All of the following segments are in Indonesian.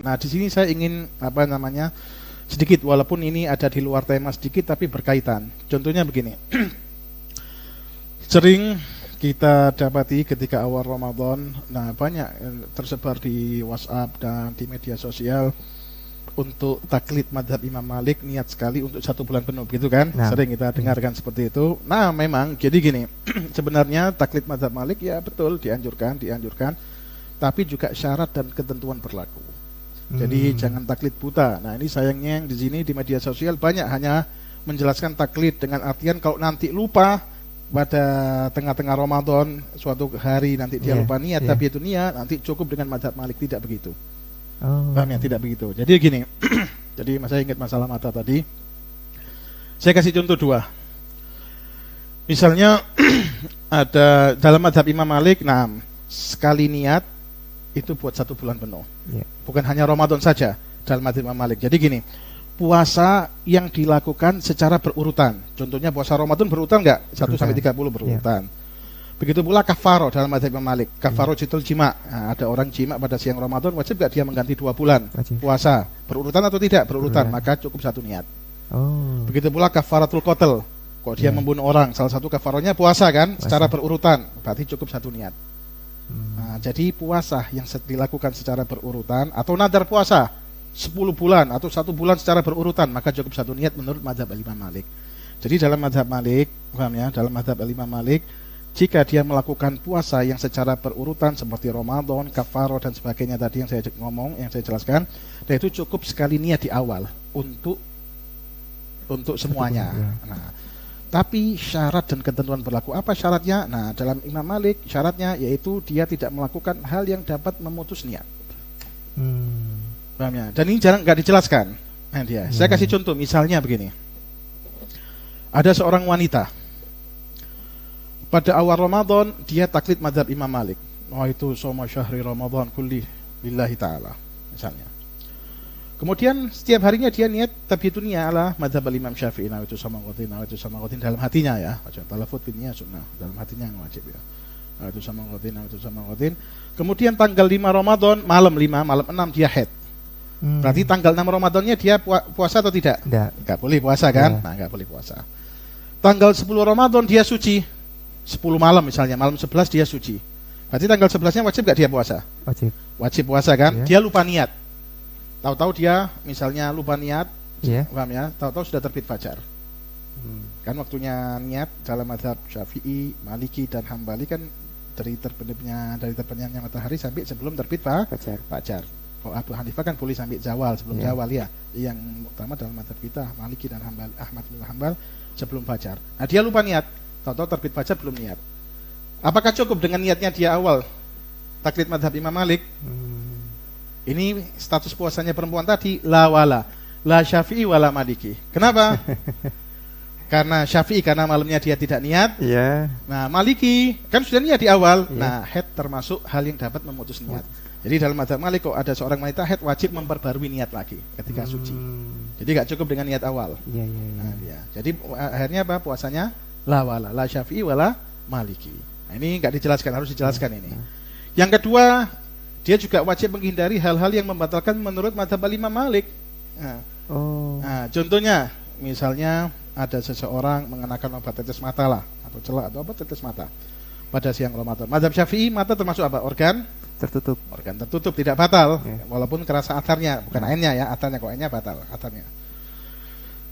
Nah, di sini saya ingin sedikit, walaupun ini ada di luar tema sedikit tapi berkaitan. Contohnya begini. Sering kita dapati ketika awal Ramadan, nah banyak tersebar di WhatsApp dan di media sosial untuk taklid madhab Imam Malik, niat sekali untuk 1 bulan penuh, gitu kan? Nah, sering kita dengarkan seperti itu. Nah, memang jadi gini, sebenarnya taklid madhab Malik ya betul dianjurkan, tapi juga syarat dan ketentuan berlaku. Jadi jangan taklid buta. Nah, ini sayangnya yang di sini di media sosial banyak hanya menjelaskan taklid dengan artian kalau nanti lupa pada tengah-tengah Ramadan suatu hari nanti dia lupa niat, tapi itu niat nanti cukup dengan madhab Malik. Tidak begitu. Paham ya? Tidak begitu. Jadi gini, jadi saya ingat masalah mata tadi. Saya kasih contoh 2. Misalnya ada dalam madhab Imam Malik, nah sekali niat itu buat 1 bulan penuh. Bukan hanya Ramadan saja dalam madhab Imam Malik. Jadi gini, puasa yang dilakukan secara berurutan. Contohnya puasa Ramadan berurutan enggak? 1 sampai 30 berurutan. Begitu pula kafaro dalam madhab Imam Malik. Kafaro jitul jima. Nah, ada orang jima pada siang Ramadan, wajib enggak dia mengganti 2 bulan puasa? Berurutan atau tidak? Berurutan, maka cukup 1 niat. Begitu pula kafaratul qatl. Kok dia membunuh orang, salah satu kafaronya puasa kan? Secara berurutan, berarti cukup 1 niat. Nah, jadi puasa yang dilakukan secara berurutan atau nadar puasa 10 bulan atau 1 bulan secara berurutan, maka cukup 1 niat menurut madhab Imam Malik. Jadi dalam madhab Malik, paham ya? Dalam madhab Imam Malik, jika dia melakukan puasa yang secara berurutan seperti Ramadan, kafaro dan sebagainya tadi yang saya ngomong, yang saya jelaskan, dan itu cukup sekali niat di awal untuk semuanya. Nah, tapi syarat dan ketentuan berlaku. Apa syaratnya? Nah, dalam Imam Malik syaratnya yaitu dia tidak melakukan hal yang dapat memutus niat. Paham ya? Dan ini jarang nggak dijelaskan. Nah, saya kasih contoh, misalnya begini. Ada seorang wanita pada awal Ramadan dia taklid madhab Imam Malik. Oh, itu soma syahri Ramadan kulli lillahi ta'ala misalnya. Kemudian setiap harinya dia niat tabiatun niat ala madhab Imam Syafi'i, itu sama qatin dalam hatinya ya. Talafut binnya sunnah, dalam hatinya yang wajib ya. Itu sama qatin. Kemudian tanggal 5 Ramadan, malam 6 dia haid. Berarti tanggal 6 Ramadannya dia puasa atau tidak? Enggak boleh puasa kan? Nah, enggak boleh puasa. Tanggal 10 Ramadan dia suci. 10 malam misalnya, malam 11 dia suci. Berarti tanggal 11-nya wajib enggak dia puasa? Wajib puasa kan? Dia lupa niat. Tahu-tahu dia misalnya lupa niat, paham ya? Tahu-tahu sudah terbit fajar. Kan waktunya niat dalam mazhab Syafi'i, Maliki dan Hambali kan dari terbitnya matahari sampai sebelum terbit fajar. Kalau Abu Hanifah kan boleh sampai zawal, sebelum zawal ya. Yang utama dalam mazhab kita Maliki dan Ahmad bin Hanbal sebelum fajar. Nah, dia lupa niat, tahu-tahu terbit fajar belum niat. Apakah cukup dengan niatnya dia awal taklid mazhab Imam Malik? Ini status puasanya perempuan tadi la wala, la Syafi'i wala Maliki. Kenapa? Karena Syafi'i karena malamnya dia tidak niat. Nah, Maliki kan sudah niat di awal. Nah, haid termasuk hal yang dapat memutus niat. Jadi dalam mazhab Malik kok ada seorang wanita haid wajib memperbarui niat lagi ketika suci. Jadi gak cukup dengan niat awal. Nah, jadi akhirnya apa? Puasanya la wala, la Syafi'i wala Maliki. Nah, ini gak dijelaskan, harus dijelaskan ini. Yang kedua, dia juga wajib menghindari hal-hal yang membatalkan menurut mazhab Imam Malik. Nah, contohnya, misalnya ada seseorang mengenakan obat tetes mata lah, atau celak atau obat tetes mata pada siang Ramadan. Mazhab Syafi'i mata termasuk apa? Organ tertutup tidak batal, walaupun kerasa atarnya, bukan ainnya ya, atarnya, kok ainnya batal, atarnya.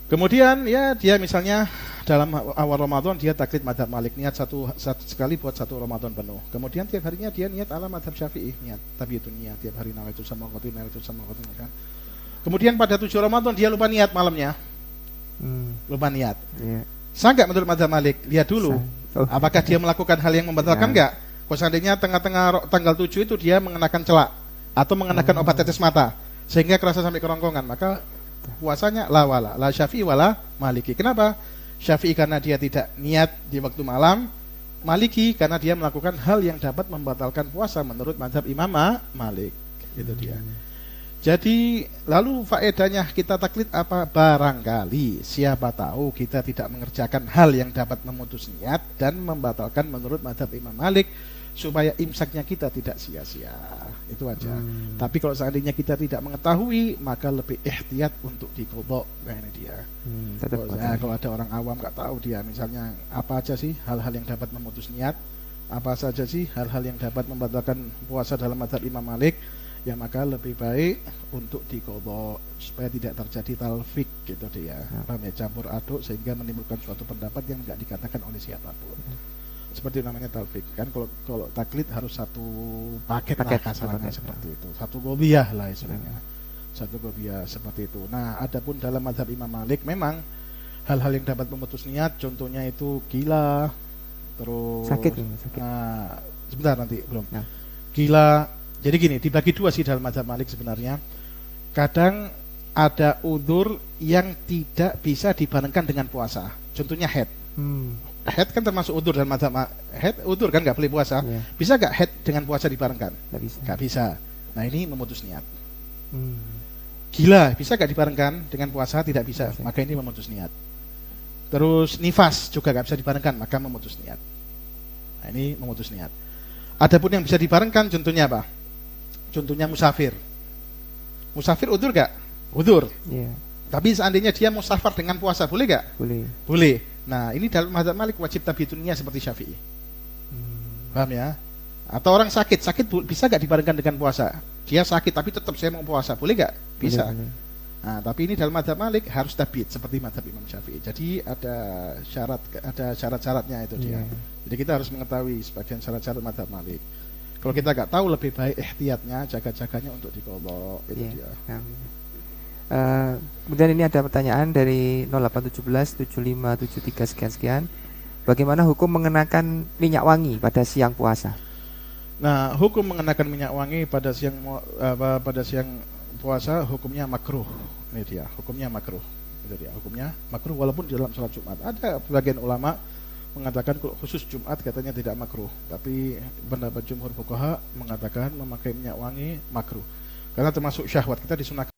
Kemudian ya dia misalnya dalam awal Ramadan dia taklid mazhab Malik, niat satu sekali buat 1 Ramadan penuh. Kemudian tiap harinya dia niat ala mazhab Syafi'i, niat tapi itu niat tiap hari nawaitu sama qatin kan. Kemudian pada 7 Ramadan dia lupa niat malamnya. Lupa niat. Sah enggak menurut mazhab Malik? Lihat dulu. Apakah dia melakukan hal yang membatalkan enggak? Kalau seandainya tengah-tengah tanggal 7 itu dia mengenakan celak atau mengenakan obat tetes mata sehingga kerasa sampai kerongkongan, maka puasanya la wala, la Syafi'i wala Maliki. Kenapa? Syafi'i karena dia tidak niat di waktu malam, Maliki karena dia melakukan hal yang dapat membatalkan puasa menurut mazhab Imam Malik. Itu dia. Jadi lalu faedahnya kita taklid apa? Barangkali siapa tahu kita tidak mengerjakan hal yang dapat memutus niat dan membatalkan menurut mazhab Imam Malik, supaya imsaknya kita tidak sia-sia. Itu aja. Tapi kalau seandainya kita tidak mengetahui, maka lebih ihtiyat untuk diqadha. Nah, ini dia. Kalau ada orang awam nggak tahu dia, misalnya apa aja sih hal-hal yang dapat memutus niat, apa saja sih hal-hal yang dapat membatalkan puasa dalam mazhab Imam Malik, ya maka lebih baik untuk diqadha supaya tidak terjadi talfik gitu dia. Paham ya? Campur aduk sehingga menimbulkan suatu pendapat yang tidak dikatakan oleh siapapun. Seperti namanya talfik kan, kalau taklid harus satu paket lah kasarannya seperti itu, satu qadhiyah lah istilahnya, satu qadhiyah seperti itu. Nah, adapun dalam mazhab Imam Malik memang hal-hal yang dapat memutus niat, contohnya itu gila, terus sakit. Nah, sebentar nanti belum. Gila. Jadi gini, dibagi dua sih dalam mazhab Malik sebenarnya. Kadang ada udzur yang tidak bisa dibarengkan dengan puasa. Contohnya haid. Haid kan termasuk udzur dalam mazhab haid, udzur kan nggak boleh puasa. Bisa nggak haid dengan puasa dibarengkan? Nggak bisa. Nah, ini memutus niat. Gila bisa nggak dibarengkan dengan puasa? Tidak bisa. Maka ini memutus niat. Terus nifas juga nggak bisa dibarengkan, maka memutus niat. Nah, ini memutus niat. Adapun yang bisa dibarengkan, contohnya apa? Contohnya musafir. Musafir udzur nggak? Udzur. Tapi seandainya dia musafir dengan puasa, boleh nggak? Boleh. Nah, ini dalam mazhab Malik wajib tabiyatun niyah seperti Syafi'i. Paham ya? Atau orang sakit bisa nggak dibarengkan dengan puasa? Dia sakit tapi tetap saya mau puasa, boleh nggak? Bisa. Nah, tapi ini dalam mazhab Malik harus tabiyat seperti mazhab Imam Syafi'i. Jadi ada syarat-syaratnya itu dia. Jadi kita harus mengetahui sebagian syarat-syarat mazhab Malik. Kalau kita nggak tahu, lebih baik ihtiyatnya, jaga-jaganya untuk diqadha. Itu dia. Kemudian ini ada pertanyaan dari 0817 7573 sekian. Bagaimana hukum mengenakan minyak wangi pada siang puasa? Nah, hukum mengenakan minyak wangi pada siang puasa hukumnya makruh. Ini dia, hukumnya makruh. Itu dia, hukumnya makruh walaupun di dalam sholat Jumat. Ada sebagian ulama mengatakan khusus Jumat katanya tidak makruh, tapi pendapat jumhur fuqaha mengatakan memakai minyak wangi makruh. Karena termasuk syahwat, kita disunahkan